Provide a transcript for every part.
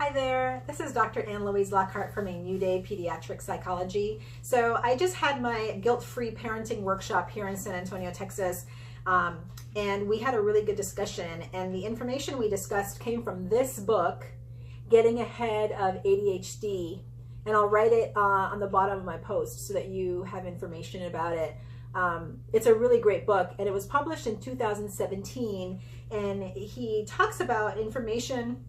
Hi there, this is Dr. Ann-Louise Lockhart from A New Day Pediatric Psychology. So I just had my guilt-free parenting workshop here in San Antonio, Texas, and we had a really good discussion, and the information we discussed came from this book, Getting Ahead of ADHD, and I'll write it on the bottom of my post so that you have information about it. It's a really great book, and it was published in 2017, and he talks about information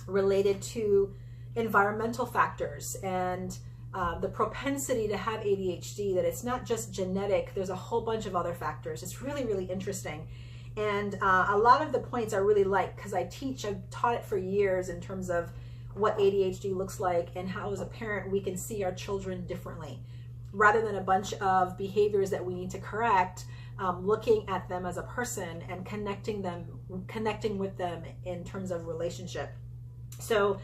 related to environmental factors and the propensity to have ADHD, that it's not just genetic, there's a whole bunch of other factors. It's really, really interesting. And a lot of the points I really like because I've taught it for years in terms of what ADHD looks like and how as a parent we can see our children differently. Rather than a bunch of behaviors that we need to correct, looking at them as a person and connecting with them in terms of relationship. So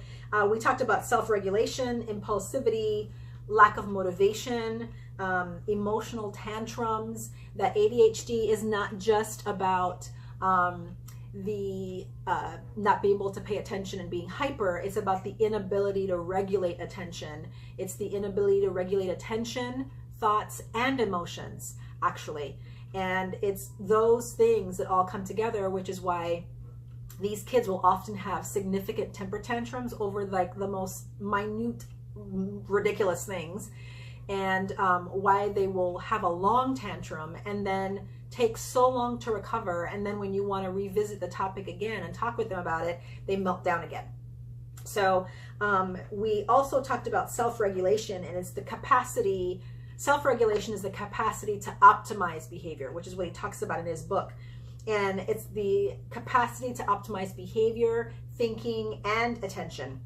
we talked about self-regulation, impulsivity, lack of motivation, emotional tantrums, that ADHD is not just about the not being able to pay attention and being hyper. It's about the inability to regulate attention. It's the inability to regulate attention, thoughts, and emotions, actually. And it's those things that all come together, which is why these kids will often have significant temper tantrums over like the most minute, ridiculous things, and why they will have a long tantrum and then take so long to recover, and then when you want to revisit the topic again and talk with them about it, they melt down again. So we also talked about self-regulation, and it's the capacity, self-regulation is the capacity to optimize behavior, which is what he talks about in his book. And it's the capacity to optimize behavior, thinking, and attention.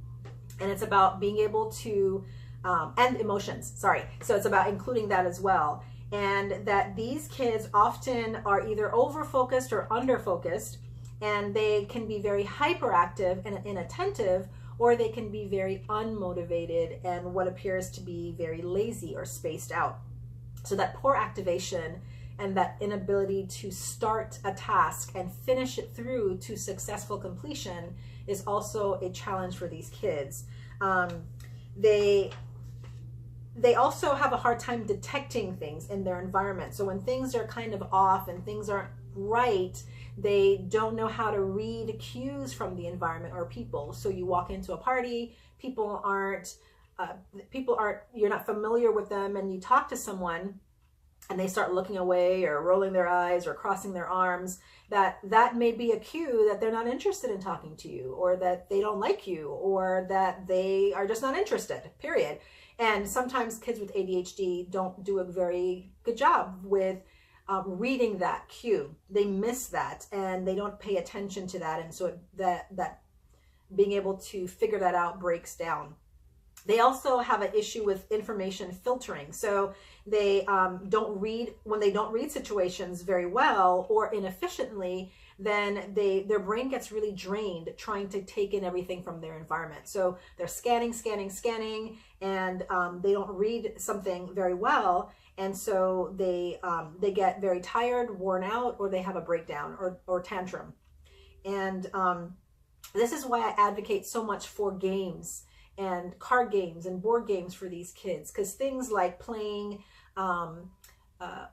And it's about being able to, and emotions, sorry. So it's about including that as well. And that these kids often are either over-focused or under-focused, and they can be very hyperactive and inattentive, or they can be very unmotivated and what appears to be very lazy or spaced out. So that poor activation and that inability to start a task and finish it through to successful completion is also a challenge for these kids. They also have a hard time detecting things in their environment. So when things are kind of off and things aren't right, they don't know how to read cues from the environment or people. So you walk into a party, people aren't, you're not familiar with them, and you talk to someone and they start looking away or rolling their eyes or crossing their arms, that may be a cue that they're not interested in talking to you, or that they don't like you, or that they are just not interested, period. And sometimes kids with ADHD don't do a very good job with reading that cue. They miss that and they don't pay attention to that. And so that being able to figure that out breaks down. They also have an issue with information filtering. So they don't read, when they don't read situations very well or inefficiently, then their brain gets really drained trying to take in everything from their environment. So they're scanning, and they don't read something very well. And so they get very tired, worn out, or they have a breakdown or tantrum. And this is why I advocate so much for games and card games and board games for these kids, because things like playing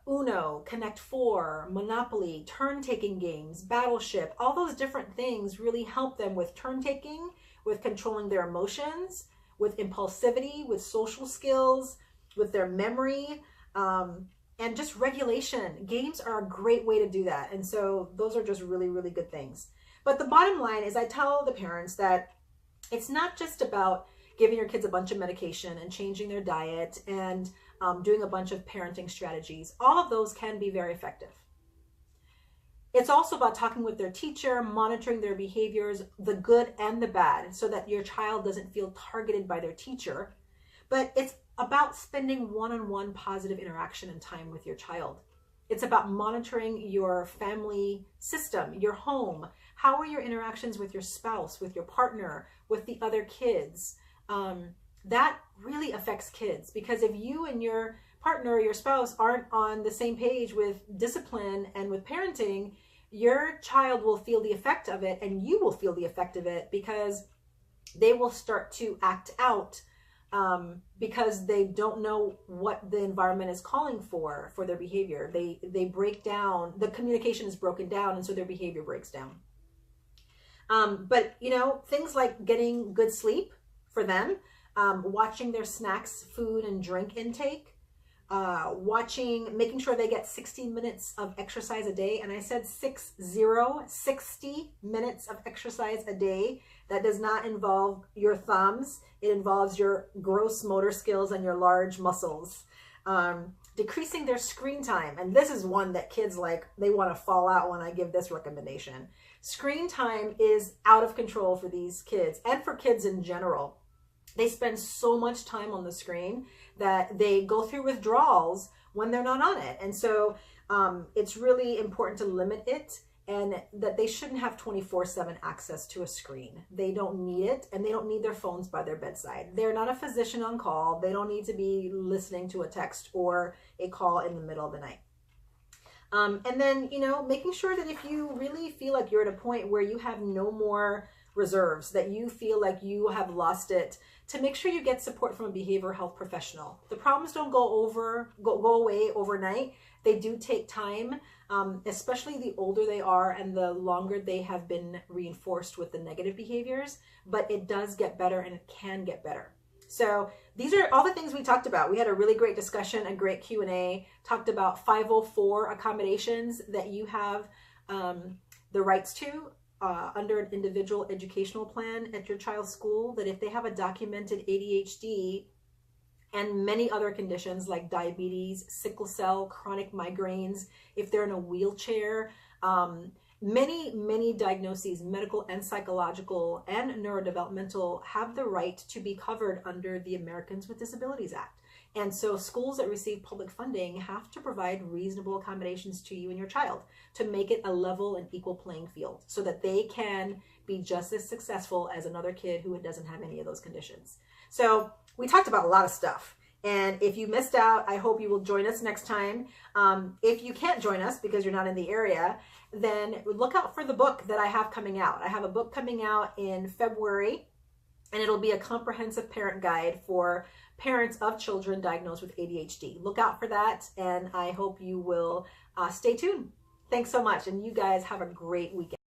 Uno, Connect Four, Monopoly, turn-taking games, Battleship, all those different things really help them with turn-taking, with controlling their emotions, with impulsivity, with social skills, with their memory, and just regulation. Games are a great way to do that. And so those are just really, really good things. But the bottom line is I tell the parents that it's not just about giving your kids a bunch of medication and changing their diet and doing a bunch of parenting strategies. All of those can be very effective. It's also about talking with their teacher, monitoring their behaviors, the good and the bad, so that your child doesn't feel targeted by their teacher. But it's about spending one-on-one positive interaction and time with your child. It's about monitoring your family system, your home. How are your interactions with your spouse, with your partner, with the other kids? That really affects kids, because if you and your partner or your spouse aren't on the same page with discipline and with parenting, your child will feel the effect of it, and you will feel the effect of it, because they will start to act out because they don't know what the environment is calling for their behavior. They break down, the communication is broken down, and so their behavior breaks down. But you know, things like getting good sleep for them, watching their snacks, food, and drink intake, making sure they get 60 minutes of exercise a day. And I said 60 minutes of exercise a day. That does not involve your thumbs. It involves your gross motor skills and your large muscles. Decreasing their screen time. And this is one that kids like, they want to fall out when I give this recommendation. Screen time is out of control for these kids and for kids in general. They spend so much time on the screen that they go through withdrawals when they're not on it. And so it's really important to limit it, and that they shouldn't have 24/7 access to a screen. They don't need it, and they don't need their phones by their bedside. They're not a physician on call. They don't need to be listening to a text or a call in the middle of the night. And then, you know, making sure that if you really feel like you're at a point where you have no more reserves, that you feel like you have lost it, to make sure you get support from a behavioral health professional. The problems don't go away overnight. They do take time, especially the older they are and the longer they have been reinforced with the negative behaviors, but it does get better, and it can get better. So these are all the things we talked about. We had a really great discussion, a great Q&A, talked about 504 accommodations that you have the rights to under an individual educational plan at your child's school, that if they have a documented ADHD and many other conditions like diabetes, sickle cell, chronic migraines, if they're in a wheelchair, many diagnoses, medical and psychological and neurodevelopmental, have the right to be covered under the Americans with Disabilities Act. And so schools that receive public funding have to provide reasonable accommodations to you and your child to make it a level and equal playing field so that they can be just as successful as another kid who doesn't have any of those conditions. So we talked about a lot of stuff. And if you missed out, I hope you will join us next time. If you can't join us because you're not in the area, then look out for the book that I have coming out. I have a book coming out in February, and it'll be a comprehensive parent guide for parents of children diagnosed with ADHD. Look out for that, and I hope you will stay tuned. Thanks so much, and you guys have a great weekend.